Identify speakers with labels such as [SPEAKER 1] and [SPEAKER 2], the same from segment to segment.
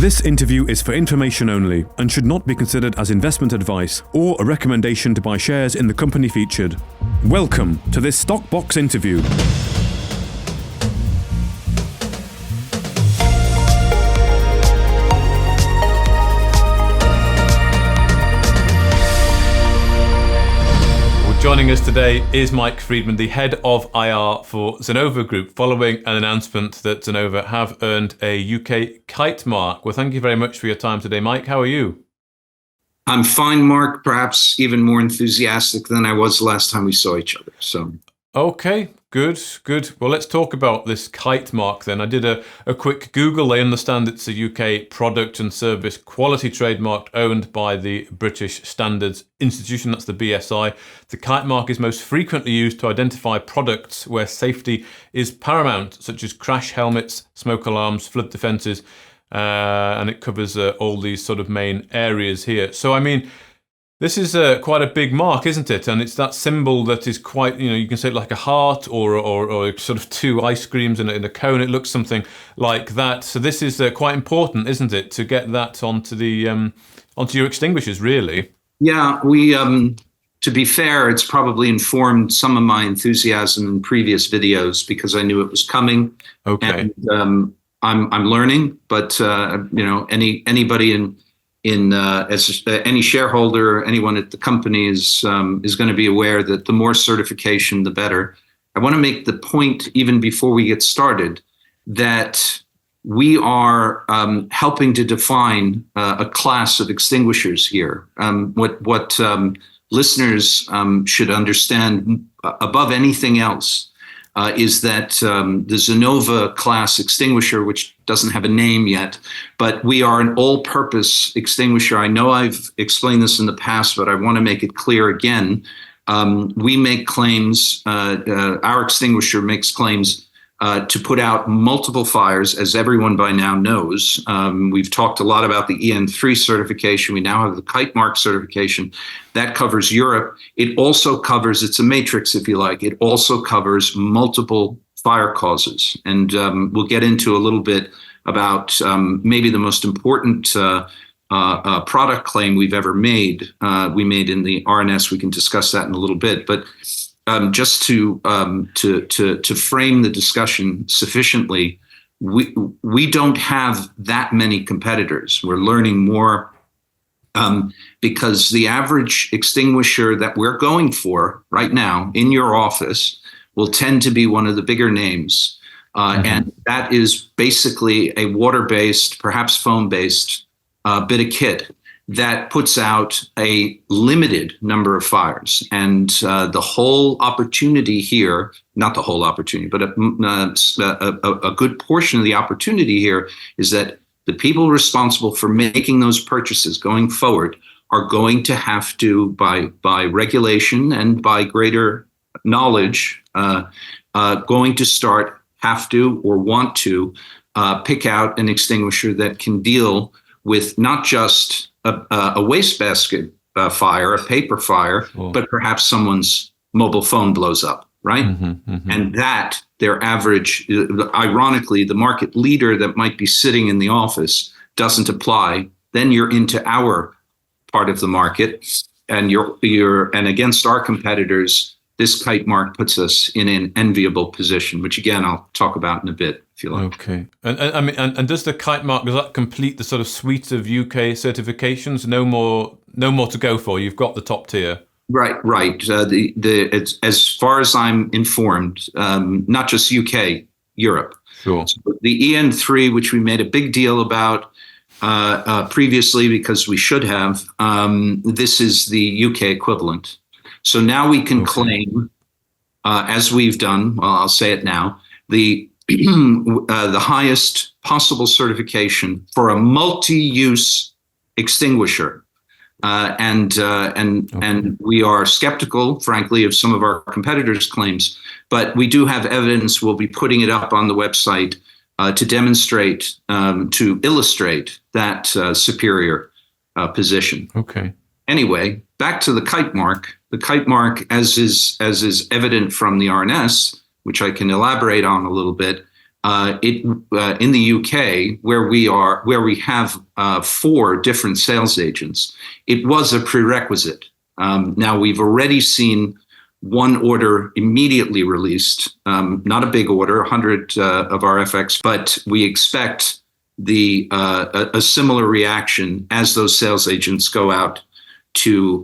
[SPEAKER 1] This interview is for information only and should not be considered as investment advice or a recommendation to buy shares in the company featured. Welcome to this Stock Box interview.
[SPEAKER 2] Joining us today is Mike Friedman, the head of IR for Zenova Group, following an announcement that Zenova have earned a UK Kitemark. Well, thank you very much for your time today, Mike. How are you?
[SPEAKER 3] I'm fine, Mark, perhaps even more enthusiastic than I was last time we saw each other.
[SPEAKER 2] Okay, good. Well, let's talk about this Kitemark then. I did a quick Google. I understand it's a UK product and service quality trademark owned by the British Standards Institution, that's the BSI. The Kitemark is most frequently used to identify products where safety is paramount, such as crash helmets, smoke alarms, flood defences, and it covers all these sort of main areas here. So, I mean, this is quite a big mark, isn't it? And it's that symbol that is quite, you can say like a heart or sort of two ice creams in a cone. It looks something like that. So this is quite important, isn't it, to get that onto your extinguishers, really?
[SPEAKER 3] Yeah, we. To be fair, it's probably informed some of my enthusiasm in previous videos because I knew it was coming.
[SPEAKER 2] Okay.
[SPEAKER 3] And I'm learning, but anybody as any shareholder, anyone at the company is going to be aware that the more certification, the better. I want to make the point, even before we get started, that we are helping to define a class of extinguishers here. What listeners should understand above anything else is that the Zenova class extinguisher, which doesn't have a name yet, but we are an all-purpose extinguisher. I know I've explained this in the past, but I want to make it clear again. We make claims, our extinguisher makes claims to put out multiple fires, as everyone by now knows. We've talked a lot about the EN3 certification. We now have the Kitemark certification. That covers Europe. It also covers, it's a matrix, if you like, it also covers multiple fire causes. And we'll get into a little bit about maybe the most important product claim we've ever made. We made in the RNS. We can discuss that in a little bit. But just to frame the discussion sufficiently, we don't have that many competitors. We're learning more because the average extinguisher that we're going for right now in your office will tend to be one of the bigger names. And that is basically a water-based, perhaps foam-based bit of kit that puts out a limited number of fires. And the whole opportunity here, not the whole opportunity, but a good portion of the opportunity here is that the people responsible for making those purchases going forward are going to have to, by regulation and by greater knowledge, going to have to or want to pick out an extinguisher that can deal with not just a wastebasket fire, a paper fire, but perhaps someone's mobile phone blows up, right? And that their average, ironically, the market leader that might be sitting in the office doesn't apply. Then you're into our part of the market, and and against our competitors, this Kitemark puts us in an enviable position, which again I'll talk about in a bit if you like.
[SPEAKER 2] Okay, and does the Kitemark, does that complete the sort of suite of UK certifications? No more to go for. You've got the top tier.
[SPEAKER 3] Right. It's, as far as I'm informed, not just UK, Europe.
[SPEAKER 2] Sure.
[SPEAKER 3] So the EN3, which we made a big deal about previously because we should have, this is the UK equivalent. So now we can claim, as we've done, well, I'll say it now, the highest possible certification for a multi-use extinguisher. And we are skeptical, frankly, of some of our competitors' claims, but we do have evidence. We'll be putting it up on the website to demonstrate, to illustrate that superior position.
[SPEAKER 2] Okay.
[SPEAKER 3] Anyway, back to the Kitemark. The Kitemark, as is evident from the RNS, which I can elaborate on a little bit, In the UK, where we have 4 different sales agents, it was a prerequisite. Now we've already seen one order immediately released, not a big order, 100 of our FX, but we expect a similar reaction as those sales agents go out to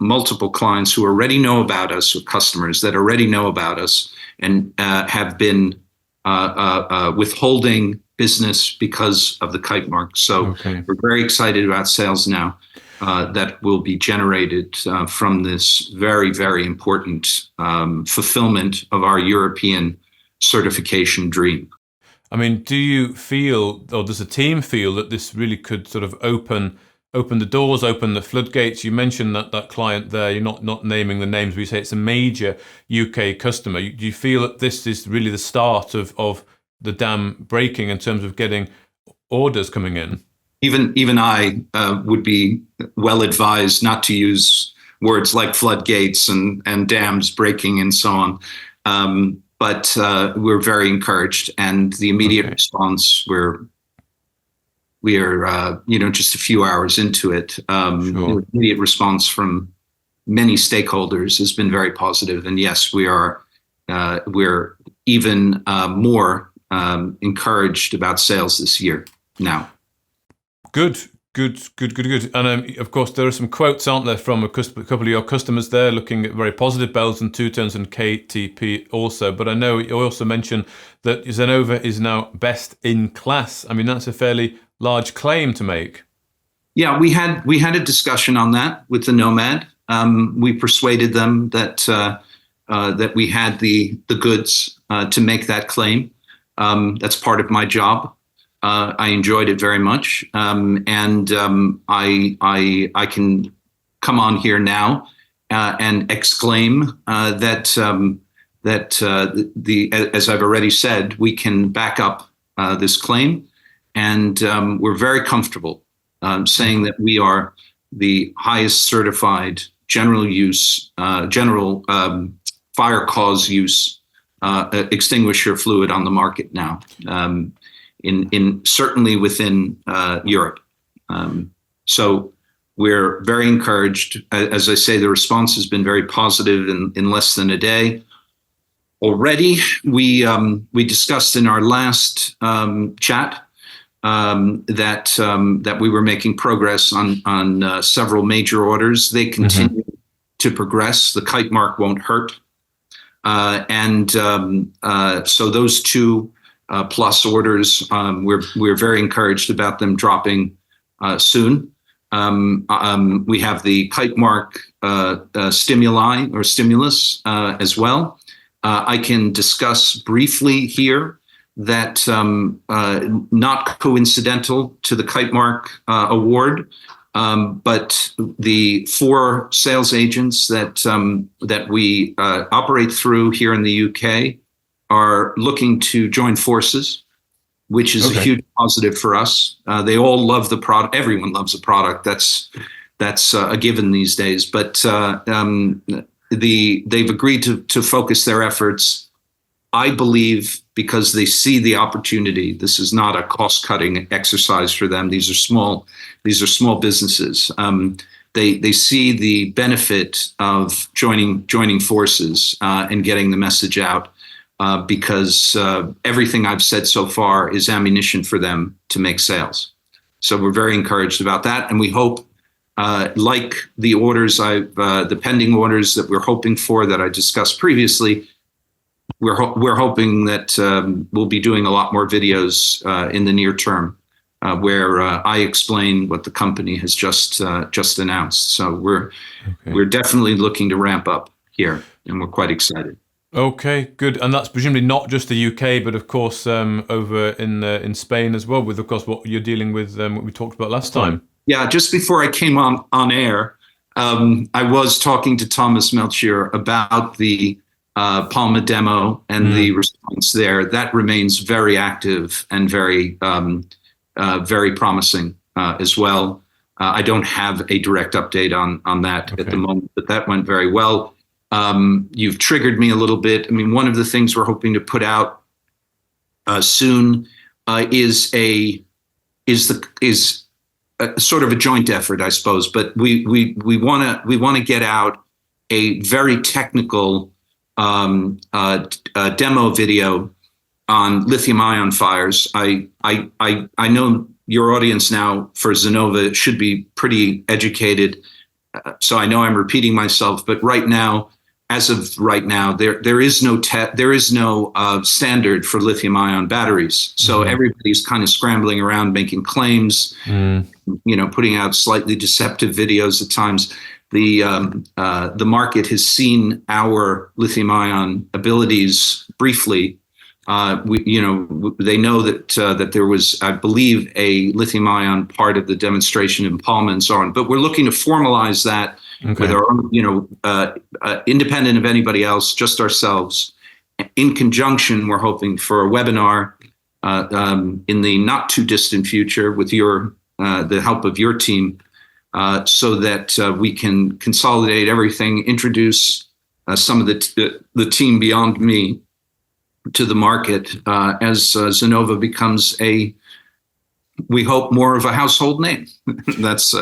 [SPEAKER 3] multiple clients who already know about us, or customers that already know about us and have been withholding business because of the Kitemark. So we're very excited about sales now that will be generated from this very, very important fulfillment of our European certification dream.
[SPEAKER 2] I mean, do you feel, or does the team feel, that this really could sort of open the doors, open the floodgates? You mentioned that client there. You're not naming the names, but you say it's a major UK customer. Do you feel that this is really the start of the dam breaking in terms of getting orders coming in?
[SPEAKER 3] Even I would be well advised not to use words like floodgates and dams breaking and so on. But we're very encouraged, and the immediate response, we are just a few hours into it. The immediate response from many stakeholders has been very positive, and yes, we're even more encouraged about sales this year now.
[SPEAKER 2] Good. And of course, there are some quotes, aren't there, from a couple of your customers there, looking at very positive, bells and two-tones, and KTP also. But I know you also mentioned that Zenova is now best in class. I mean, that's a fairly large claim to make.
[SPEAKER 3] Yeah, we had a discussion on that with the Nomad. We persuaded them that we had the goods to make that claim. That's part of my job. I enjoyed it very much, and I can come on here now and exclaim that as I've already said, we can back up this claim, and we're very comfortable saying that we are the highest certified general fire cause use extinguisher fluid on the market now. In certainly within Europe. So we're very encouraged. As I say, the response has been very positive in less than a day. Already, we discussed in our last chat that we were making progress on several major orders. They continue to progress. The Kitemark won't hurt. So those 2 plus orders, we're very encouraged about them dropping soon. We have the Kitemark stimulus as well. I can discuss briefly here that not coincidental to the Kitemark award, but the 4 sales agents that we operate through here in the UK are looking to join forces, which is a huge positive for us. They all love the product. Everyone loves the product. That's a given these days. But they've agreed to focus their efforts, I believe, because they see the opportunity. This is not a cost-cutting exercise for them. These are small businesses. They see the benefit of joining forces and getting the message out. Because everything I've said so far is ammunition for them to make sales. So we're very encouraged about that. And we hope, like the orders, the pending orders that we're hoping for that I discussed previously, we're hoping that we'll be doing a lot more videos in the near term where I explain what the company has just announced. So we're definitely looking to ramp up here, and we're quite excited.
[SPEAKER 2] Okay, good. And that's presumably not just the UK, but of course over in Spain as well, with of course what you're dealing with, what we talked about last time.
[SPEAKER 3] Yeah, just before I came on air, I was talking to Thomas Melchior about the Palma demo and the response there. That remains very active and very promising as well. I don't have a direct update on that at the moment, but that went very well. You've triggered me a little bit. I mean, one of the things we're hoping to put out soon is sort of a joint effort, I suppose. But we want to get out a very technical demo video on lithium-ion fires. I know your audience now for Zenova should be pretty educated, so I know I'm repeating myself. But right now, as of right now, there is no standard for lithium-ion batteries. So everybody's kind of scrambling around, making claims, putting out slightly deceptive videos at times. The market has seen our lithium-ion abilities briefly. They know that there was, I believe, a lithium-ion part of the demonstration in Palma and so on. But we're looking to formalize that with our own, independent of anybody else, just ourselves. In conjunction, we're hoping for a webinar in the not too distant future with the help of your team, so that we can consolidate everything, introduce some of the team beyond me to the market as Zenova becomes we hope, more of a household name. That's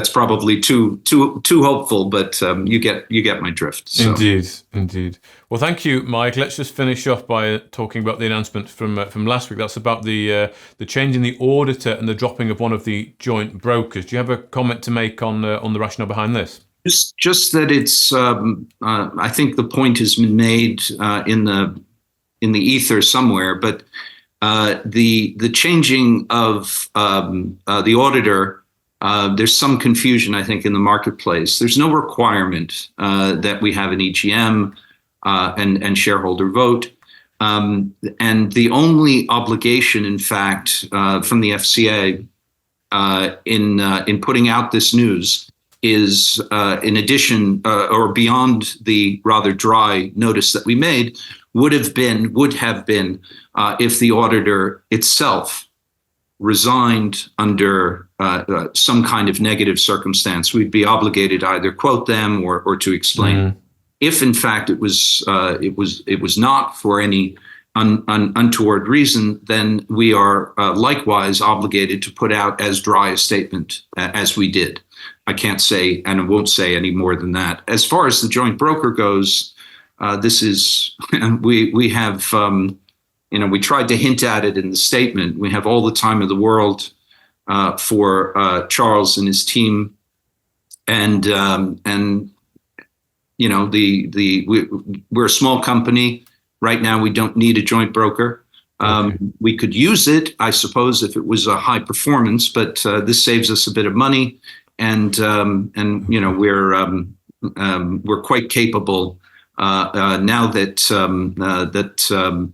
[SPEAKER 3] probably too hopeful, but you get my drift. So.
[SPEAKER 2] Indeed. Well, thank you, Mike. Let's just finish off by talking about the announcement from last week. That's about the change in the auditor and the dropping of one of the joint brokers. Do you have a comment to make on the rationale behind this?
[SPEAKER 3] Just that it's. I think the point has been made in the ether somewhere, but the changing of the auditor. There's some confusion, I think, in the marketplace. There's no requirement that we have an EGM and shareholder vote. And the only obligation, in fact, from the FCA in putting out this news is, in addition or beyond the rather dry notice that we made, would have been if the auditor itself resigned under some kind of negative circumstance. We'd be obligated to either quote them or to explain. If in fact it was not for any untoward reason, then we are likewise obligated to put out as dry a statement as we did. I can't say and I won't say any more than that. As far as the joint broker goes, this is we have. We tried to hint at it in the statement. We have all the time of the world for Charles and his team, and we're a small company right now. We don't need a joint broker. We could use it, I suppose, if it was a high performance, but this saves us a bit of money, and we're quite capable. Now that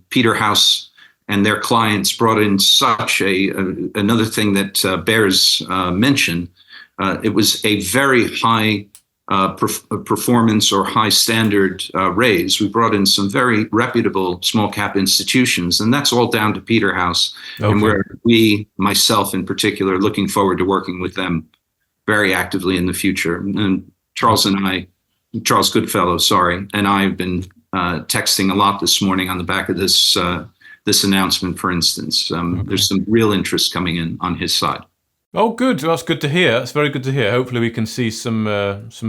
[SPEAKER 3] Peterhouse and their clients brought in such another thing that bears mention, it was a very high performance or high standard raise. We brought in some very reputable small cap institutions, and that's all down to Peterhouse. And myself in particular, looking forward to working with them very actively in the future. And Charles Goodfellow, and I have been texting a lot this morning on the back of this announcement, for instance. There's some real interest coming in on his side.
[SPEAKER 2] Oh, good. Well, that's good to hear. That's very good to hear. Hopefully we can see some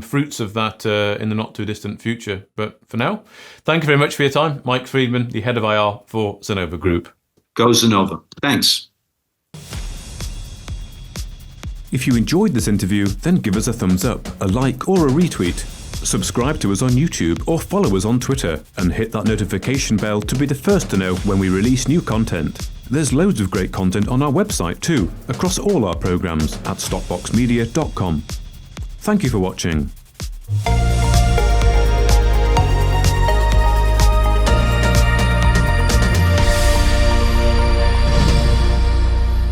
[SPEAKER 2] fruits of that in the not too distant future. But for now, thank you very much for your time. Mike Fairbairn, the head of IR for Zenova Group.
[SPEAKER 3] Go Zenova. Thanks.
[SPEAKER 1] If you enjoyed this interview, then give us a thumbs up, a like or a retweet. Subscribe to us on YouTube or follow us on Twitter and hit that notification bell to be the first to know when we release new content. There's loads of great content on our website too, across all our programs at stockboxmedia.com. Thank you for watching.